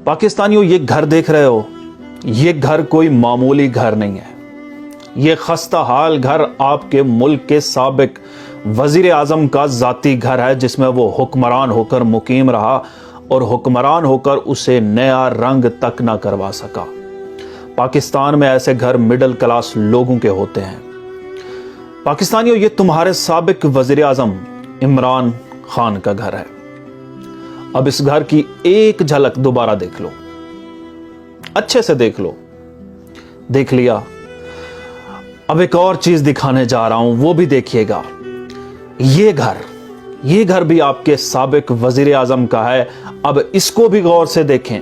पाकिस्तानियों, ये घर देख रहे हो, ये घर कोई मामूली घर नहीं है। ये खस्ता हाल घर आपके मुल्क के साबिक वजीर आजम का जाती घर है, जिसमें वो हुक्मरान होकर मुकीम रहा और हुक्मरान होकर उसे नया रंग तक ना करवा सका। पाकिस्तान में ऐसे घर मिडिल क्लास लोगों के होते हैं। पाकिस्तानियों, ये तुम्हारे साबिक वजीर आजम इमरान खान का घर है। अब इस घर की एक झलक दोबारा देख लो, अच्छे से देख लो। देख लिया? अब एक और चीज दिखाने जा रहा हूं, वो भी देखिएगा। ये घर भी आपके साबिक वजीर आजम का है। अब इसको भी गौर से देखें।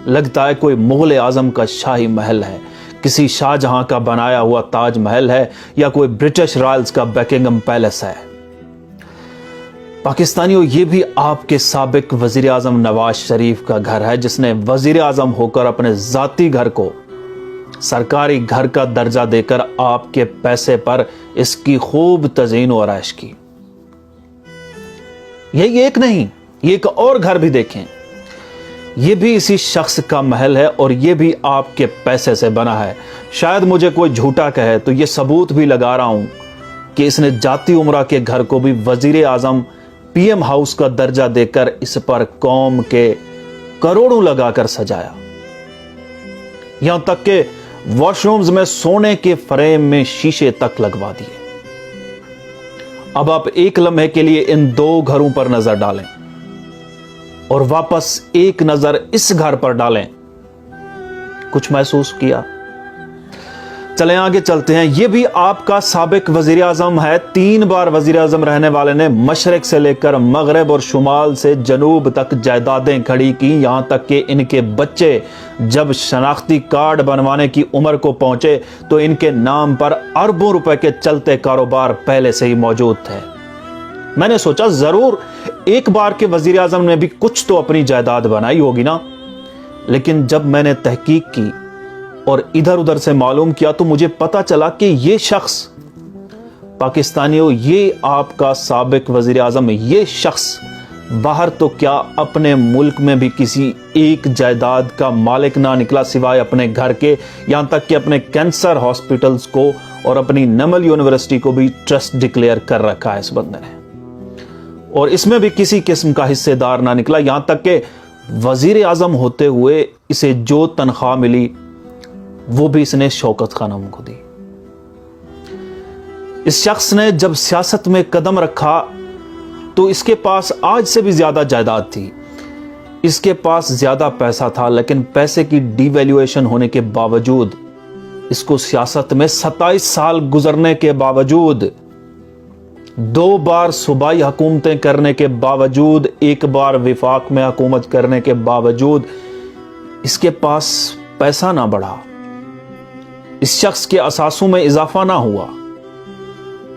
लगता है कोई मुगल आजम का शाही महल है, किसी शाहजहां का बनाया हुआ ताज महल है, या कोई ब्रिटिश रॉयल्स का बकिंगम पैलेस है। पाकिस्तानियों, ये भी आपके साबिक वजीर आजम नवाज शरीफ का घर है, जिसने वजीर आजम होकर अपने जाती घर को सरकारी घर का दर्जा देकर आपके पैसे पर इसकी खूब तज़ीन और आयश की। यही एक नहीं, ये एक और घर भी देखें। ये भी इसी शख्स का महल है और ये भी आपके पैसे से बना है। शायद मुझे कोई झूठा कहे तो ये सबूत भी लगा रहा हूं कि इसने जाती उमरा के घर को भी वजीर आजम पीएम हाउस का दर्जा देकर इस पर कौम के करोड़ों लगाकर सजाया। यहां तक के वॉशरूम्स में सोने के फ्रेम में शीशे तक लगवा दिए। अब आप एक लम्हे के लिए इन दो घरों पर नजर डालें और वापस एक नजर इस घर पर डालें। कुछ महसूस किया? चलें आगे चलते हैं। यह भी आपका साबिक वजीर आजम है। 3 बार वजीर आजम रहने वाले ने मशरक से लेकर मगरब और शुमाल से जनूब तक जायदादें खड़ी की। यहां तक कि इनके बच्चे जब शनाख्ती कार्ड बनवाने की उम्र को पहुंचे तो इनके नाम पर अरबों रुपए के चलते कारोबार पहले से ही मौजूद थे। मैंने सोचा जरूर एक बार के वजीर आजम ने भी कुछ तो अपनी जायदाद बनाई होगी ना। लेकिन जब मैंने तहकीक की और इधर उधर से मालूम किया तो मुझे पता चला कि ये शख्स, पाकिस्तानियों, ये आपका साबिक वजीर आजम, ये शख्स बाहर तो क्या अपने मुल्क में भी किसी एक जायदाद का मालिक ना निकला सिवाय अपने घर के। यहां तक कि अपने कैंसर हॉस्पिटल्स को और अपनी नमल यूनिवर्सिटी को भी ट्रस्ट डिक्लेयर कर रखा है इस बंदे ने, और इसमें भी किसी किस्म का हिस्सेदार ना निकला। यहां तक कि वजीर आजम होते हुए इसे जो तनख्वाह मिली वो भी इसने शौकत खानम को दी। इस शख्स ने जब सियासत में कदम रखा तो इसके पास आज से भी ज्यादा जायदाद थी, इसके पास ज्यादा पैसा था, लेकिन पैसे की डिवैल्यूएशन होने के बावजूद इसको सियासत में 27 साल गुजरने के बावजूद, 2 बार सूबाई हुकूमतें करने के बावजूद, 1 बार विफाक में हुकूमत करने के बावजूद इसके पास पैसा ना बढ़ा। इस शख्स के असासों में इजाफा ना हुआ,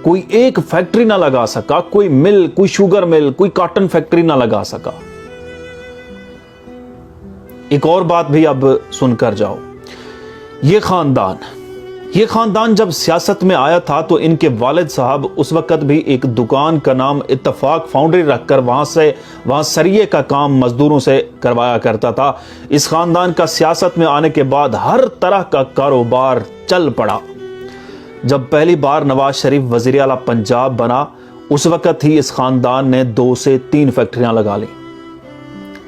कोई एक फैक्ट्री ना लगा सका, कोई मिल, कोई शुगर मिल, कोई कॉटन फैक्ट्री ना लगा सका। एक और बात भी अब सुनकर जाओ। ये खानदान जब सियासत में आया था तो इनके वालिद साहब उस वक्त भी एक दुकान का नाम इत्तफाक फाउंड्री रखकर वहां सरिये का काम मजदूरों से करवाया करता था। इस खानदान का सियासत में आने के बाद हर तरह का कारोबार चल पड़ा। जब पहली बार नवाज शरीफ वजीर आला पंजाब बना उस वक्त ही इस खानदान ने 2 से 3 फैक्ट्रियां लगा ली।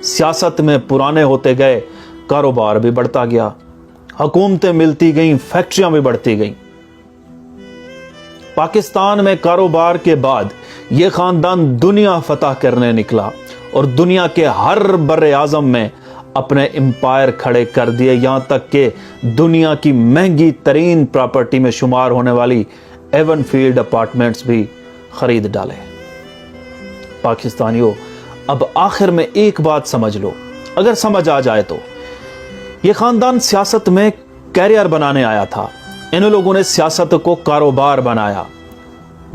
सियासत में पुराने होते गए, कारोबार भी बढ़ता गया, हुकूमतें मिलती गईं, फैक्ट्रियां भी बढ़ती गईं। पाकिस्तान में कारोबार के बाद यह खानदान दुनिया फतह करने निकला और दुनिया के हर बर्रे आजम में अपने एम्पायर खड़े कर दिए। यहां तक कि दुनिया की महंगी तरीन प्रॉपर्टी में शुमार होने वाली एवनफील्ड अपार्टमेंट्स भी खरीद डाले। पाकिस्तानियों, अब आखिर में एक बात समझ लो, अगर समझ आ जाए तो यह खानदान सियासत में कैरियर बनाने आया था। इन लोगों ने सियासत को कारोबार बनाया,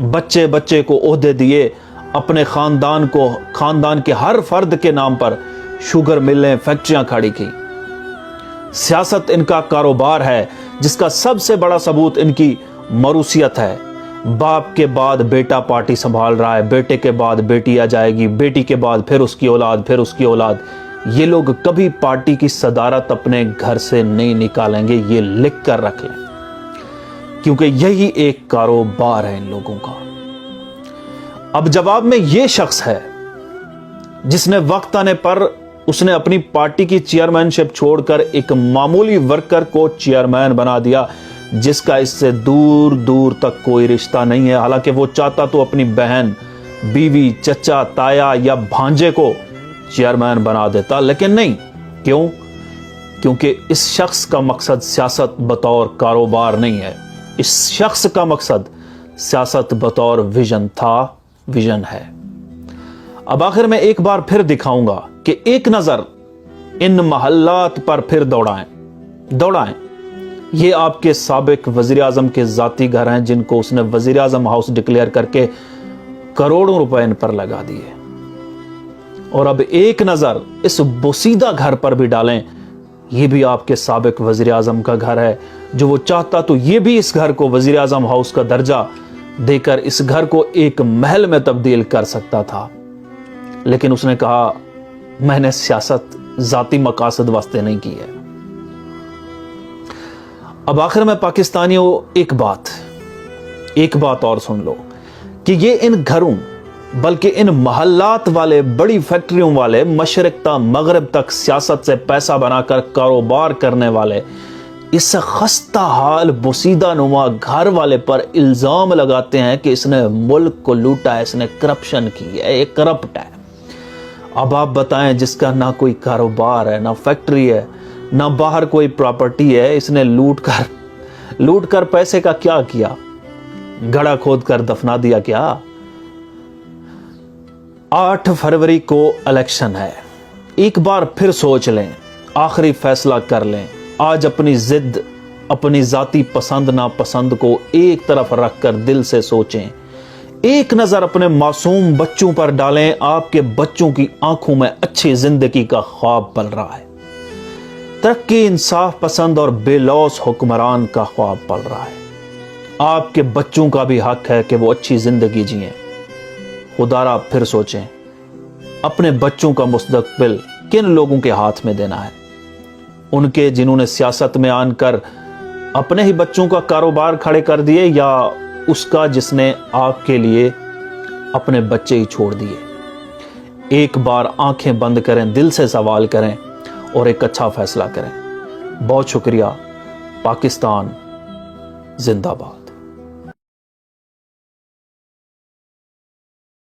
बच्चे बच्चे को ओहदे दिए, अपने खानदान के हर फर्द के नाम पर शुगर मिलें, फैक्ट्रियां खड़ी की। सियासत इनका कारोबार है, जिसका सबसे बड़ा सबूत इनकी मरूसियत है। बाप के बाद बेटा पार्टी संभाल रहा है, बेटे के बाद बेटी आ जाएगी, बेटी के बाद फिर उसकी औलाद, फिर उसकी औलाद। یہ لوگ کبھی پارٹی کی صدارت اپنے گھر سے نہیں نکالیں گے، یہ لکھ کر رکھ لیں، کیونکہ یہی ایک کاروبار ہے ان لوگوں کا۔ اب جواب میں یہ شخص ہے جس نے وقت آنے پر اس نے اپنی پارٹی کی چیئرمین شپ چھوڑ کر ایک معمولی ورکر کو چیئرمین بنا دیا، جس کا اس سے دور دور تک کوئی رشتہ نہیں ہے، حالانکہ وہ چاہتا تو اپنی بہن، بیوی، چچا، تایا یا بھانجے کو چیئرمین بنا دیتا، لیکن نہیں۔ کیوں؟ کیونکہ اس شخص کا مقصد سیاست بطور کاروبار نہیں ہے، اس شخص کا مقصد سیاست بطور ویژن تھا، ویژن ہے۔ اب آخر میں ایک بار پھر دکھاؤں گا کہ ایک نظر ان محلات پر پھر دوڑائیں۔ یہ آپ کے سابق وزیر اعظم کے ذاتی گھر ہیں، جن کو اس نے وزیر اعظم ہاؤس ڈکلیئر کر کے کروڑوں روپے ان پر لگا دیے۔ اور اب ایک نظر اس بوسیدہ گھر پر بھی ڈالیں، یہ بھی آپ کے سابق وزیر اعظم کا گھر ہے، جو وہ چاہتا تو یہ بھی اس گھر کو وزیر اعظم ہاؤس کا درجہ دے کر اس گھر کو ایک محل میں تبدیل کر سکتا تھا، لیکن اس نے کہا میں نے سیاست ذاتی مقاصد واسطے نہیں کی ہے۔ اب آخر میں پاکستانیوں ایک بات اور سن لو کہ یہ ان گھروں بلکہ ان محلات والے، بڑی فیکٹریوں والے، مشرق تا مغرب تک سیاست سے پیسہ بنا کر کاروبار کرنے والے اس خستہ حال بوسیدہ نما گھر والے پر الزام لگاتے ہیں کہ اس نے ملک کو لوٹا ہے، اس نے کرپشن کی ہے، یہ کرپٹ ہے۔ اب آپ بتائیں، جس کا نہ کوئی کاروبار ہے، نہ فیکٹری ہے، نہ باہر کوئی پراپرٹی ہے، اس نے لوٹ کر پیسے کا کیا کیا؟ گڑھا کھود کر دفنا دیا کیا؟ 8 فروری کو الیکشن ہے، ایک بار پھر سوچ لیں، آخری فیصلہ کر لیں۔ آج اپنی ضد، اپنی ذاتی پسند ناپسند کو ایک طرف رکھ کر دل سے سوچیں، ایک نظر اپنے معصوم بچوں پر ڈالیں۔ آپ کے بچوں کی آنکھوں میں اچھی زندگی کا خواب پل رہا ہے، ترقی، انصاف پسند اور بے لوث حکمران کا خواب پل رہا ہے۔ آپ کے بچوں کا بھی حق ہے کہ وہ اچھی زندگی جئیں۔ خدارا پھر سوچیں، اپنے بچوں کا مستقبل کن لوگوں کے ہاتھ میں دینا ہے؟ ان کے جنہوں نے سیاست میں آن کر اپنے ہی بچوں کا کاروبار کھڑے کر دیے، یا اس کا جس نے آپ کے لیے اپنے بچے ہی چھوڑ دیے؟ ایک بار آنکھیں بند کریں، دل سے سوال کریں اور ایک اچھا فیصلہ کریں۔ بہت شکریہ۔ پاکستان زندہ باد۔